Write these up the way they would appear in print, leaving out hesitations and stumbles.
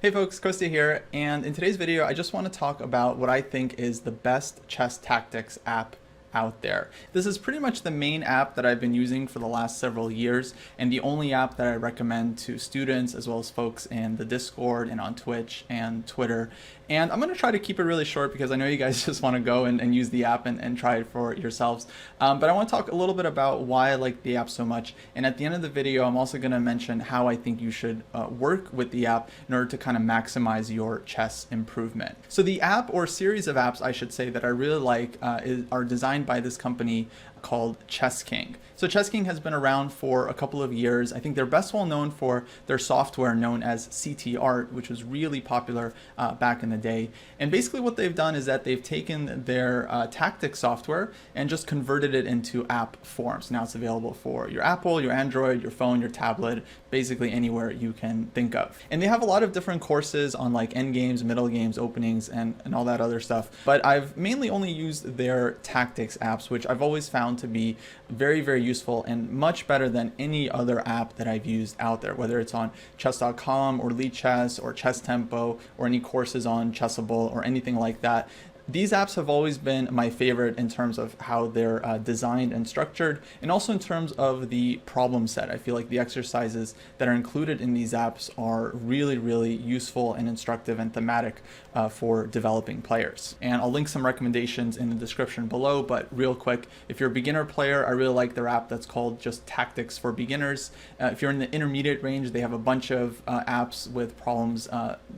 Hey folks, Kostya here, and in today's video I just want to talk about what I think is the best chess tactics app out there. This is pretty much the main app that I've been using for the last several years, and the only app that I recommend to students as well as folks in the Discord and on Twitch and Twitter. And I'm going to try to keep it really short because I know you guys just want to go and use the app and try it for yourselves. But I want to talk a little bit about why I like the app so much. And at the end of the video, I'm also going to mention how I think you should work with the app in order to kind of maximize your chess improvement. So the app, or series of apps, I should say, that I really like are designed by this company called ChessKing. So ChessKing has been around for a couple of years. I think they're best well known for their software known as CT Art, which was really popular back in the day. And basically what they've done is that they've taken their tactics software and just converted it into app forms. Now it's available for your Apple, your Android, your phone, your tablet, basically anywhere you can think of. And they have a lot of different courses on like end games, middle games, openings, and all that other stuff. But I've mainly only used their tactics apps, which I've always found to be very, very useful and much better than any other app that I've used out there, whether it's on chess.com or Chess or Chess Tempo or any courses on Chessable or anything like that. These apps have always been my favorite in terms of how they're designed and structured, and also in terms of the problem set. I feel like the exercises that are included in these apps are really, really useful and instructive and thematic for developing players. And I'll link some recommendations in the description below, but real quick, if you're a beginner player, I really like their app that's called just Tactics for Beginners. If you're in the intermediate range, they have a bunch of apps with problems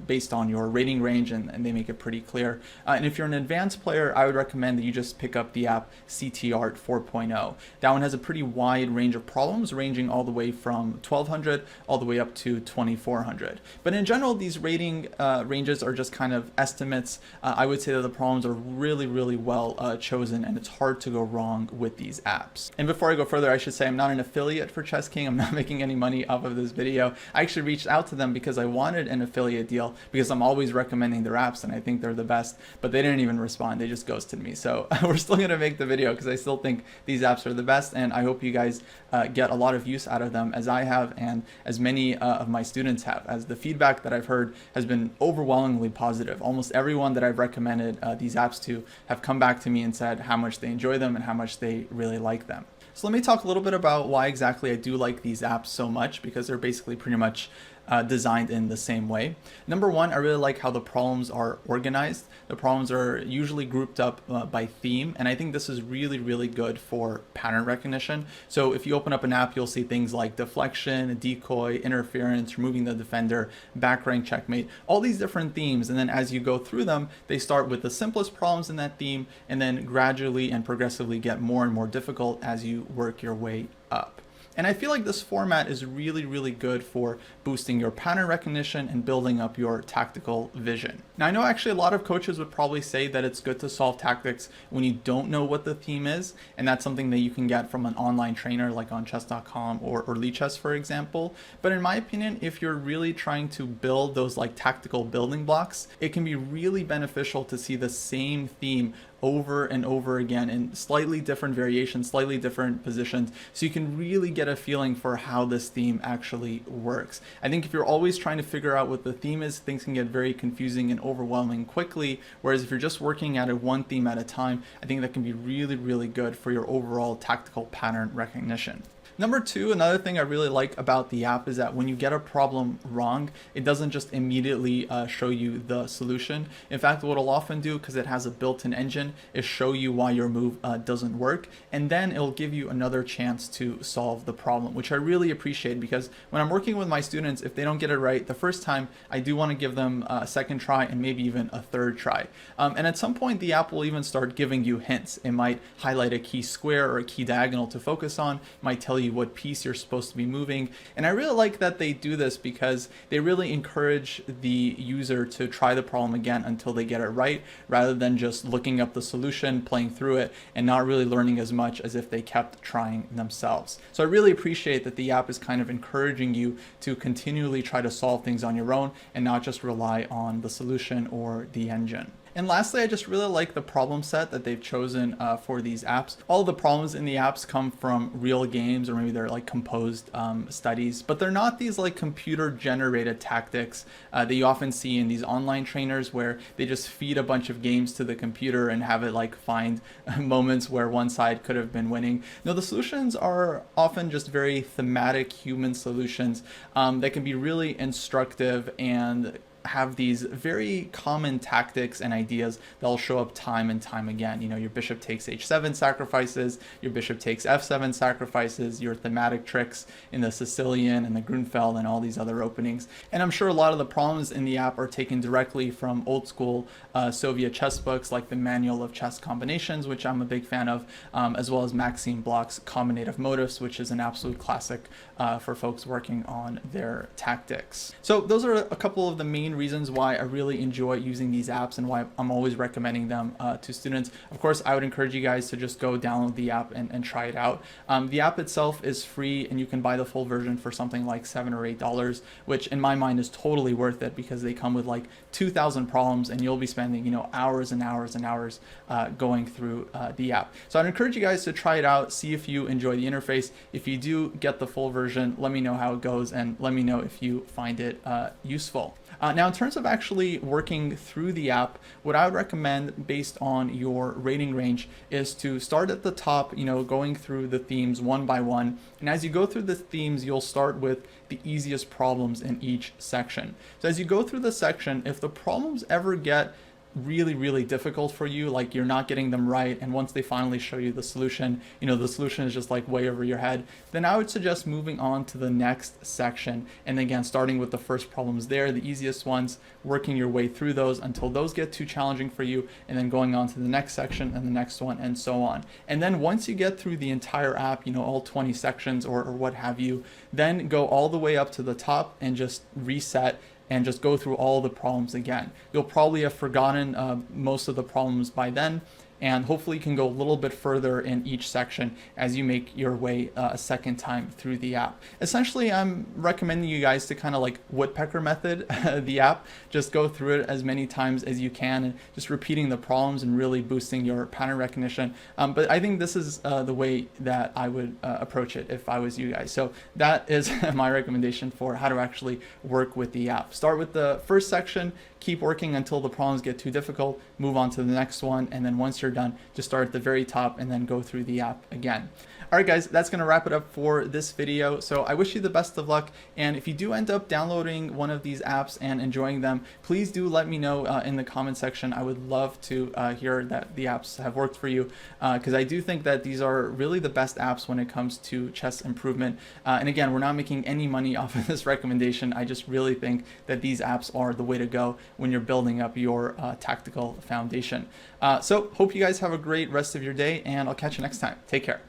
based on your rating range, and they make it pretty clear. And if you're an advanced player, I would recommend that you just pick up the app CT Art 4.0. That one has a pretty wide range of problems, ranging all the way from 1200 all the way up to 2400. But in general, these rating ranges are just kind of estimates. I would say that the problems are really, really well chosen, and it's hard to go wrong with these apps. And before I go further, I should say I'm not an affiliate for ChessKing. I'm not making any money off of this video. I actually reached out to them because I wanted an affiliate deal, because I'm always recommending their apps and I think they're the best, but they didn't even respond. They just ghosted me. So we're still going to make the video because I still think these apps are the best, and I hope you guys get a lot of use out of them, as I have and as many of my students have, as the feedback that I've heard has been overwhelmingly positive. Almost everyone that I've recommended these apps to have come back to me and said how much they enjoy them and how much they really like them. So let me talk a little bit about why exactly I do like these apps so much, because they're basically pretty much designed in the same way. Number one, I really like how the problems are organized. The problems are usually grouped up by theme, and I think this is really, really good for pattern recognition. So if you open up an app, you'll see things like deflection, decoy, interference, removing the defender, back rank checkmate, all these different themes. And then as you go through them, they start with the simplest problems in that theme and then gradually and progressively get more and more difficult as you work your way up. And I feel like this format is really, really good for boosting your pattern recognition and building up your tactical vision. Now, I know actually a lot of coaches would probably say that it's good to solve tactics when you don't know what the theme is, and that's something that you can get from an online trainer like on chess.com or Chess, for example. But in my opinion, if you're really trying to build those like tactical building blocks, it can be really beneficial to see the same theme over and over again in slightly different variations, slightly different positions, so you can really get a feeling for how this theme actually works. I think if you're always trying to figure out what the theme is, things can get very confusing and overwhelming quickly, whereas if you're just working at one theme at a time, I think that can be really, really good for your overall tactical pattern recognition. Number two, another thing I really like about the app is that when you get a problem wrong, it doesn't just immediately show you the solution. In fact, what it'll often do, because it has a built-in engine, is show you why your move doesn't work, and then it'll give you another chance to solve the problem, which I really appreciate, because when I'm working with my students, if they don't get it right the first time, I do want to give them a second try and maybe even a third try. And at some point, the app will even start giving you hints. It might highlight a key square or a key diagonal to focus on, it might tell you what piece you're supposed to be moving. And I really like that they do this, because they really encourage the user to try the problem again until they get it right, rather than just looking up the solution, playing through it, and not really learning as much as if they kept trying themselves. So I really appreciate that the app is kind of encouraging you to continually try to solve things on your own and not just rely on the solution or the engine. And lastly, I just really like the problem set that they've chosen for these apps. All the problems in the apps come from real games, or maybe they're like composed studies, but they're not these like computer generated tactics that you often see in these online trainers where they just feed a bunch of games to the computer and have it like find moments where one side could have been winning. No, the solutions are often just very thematic human solutions that can be really instructive and have these very common tactics and ideas that'll show up time and time again. You know, your bishop takes h7 sacrifices, your bishop takes f7 sacrifices, your thematic tricks in the Sicilian and the Grunfeld and all these other openings. And I'm sure a lot of the problems in the app are taken directly from old school Soviet chess books like the Manual of Chess Combinations, which I'm a big fan of, as well as Maxime Bloch's Combinative Motifs, which is an absolute classic for folks working on their tactics. So those are a couple of the main reasons why I really enjoy using these apps and why I'm always recommending them to students. Of course, I would encourage you guys to just go download the app and try it out. The app itself is free and you can buy the full version for something like $7 or $8, which in my mind is totally worth it because they come with like 2,000 problems and you'll be spending, you know, hours and hours and hours going through the app. So I'd encourage you guys to try it out, see if you enjoy the interface. If you do get the full version, let me know how it goes and let me know if you find it useful. Now, in terms of actually working through the app, what I would recommend based on your rating range is to start at the top, you know, going through the themes one by one. And as you go through the themes, you'll start with the easiest problems in each section. So as you go through the section, if the problems ever get really difficult for you, like you're not getting them right, and once they finally show you the solution, you know, the solution is just like way over your head, then I would suggest moving on to the next section, and again starting with the first problems there, the easiest ones, working your way through those until those get too challenging for you, and then going on to the next section and the next one and so on. And then once you get through the entire app, you know, all 20 sections or what have you, then go all the way up to the top and just reset and just go through all the problems again. You'll probably have forgotten most of the problems by then, and hopefully you can go a little bit further in each section as you make your way a second time through the app. Essentially, I'm recommending you guys to kind of like woodpecker method the app. Just go through it as many times as you can and just repeating the problems and really boosting your pattern recognition. But I think this is the way that I would approach it if I was you guys. So that is my recommendation for how to actually work with the app. Start with the first section, keep working until the problems get too difficult, move on to the next one, and then once you're done, just start at the very top and then go through the app again. All right, guys, that's going to wrap it up for this video. So I wish you the best of luck. And if you do end up downloading one of these apps and enjoying them, please do let me know in the comment section. I would love to hear that the apps have worked for you, because I do think that these are really the best apps when it comes to chess improvement. And again, we're not making any money off of this recommendation. I just really think that these apps are the way to go when you're building up your tactical foundation. So hope you guys have a great rest of your day, and I'll catch you next time. Take care.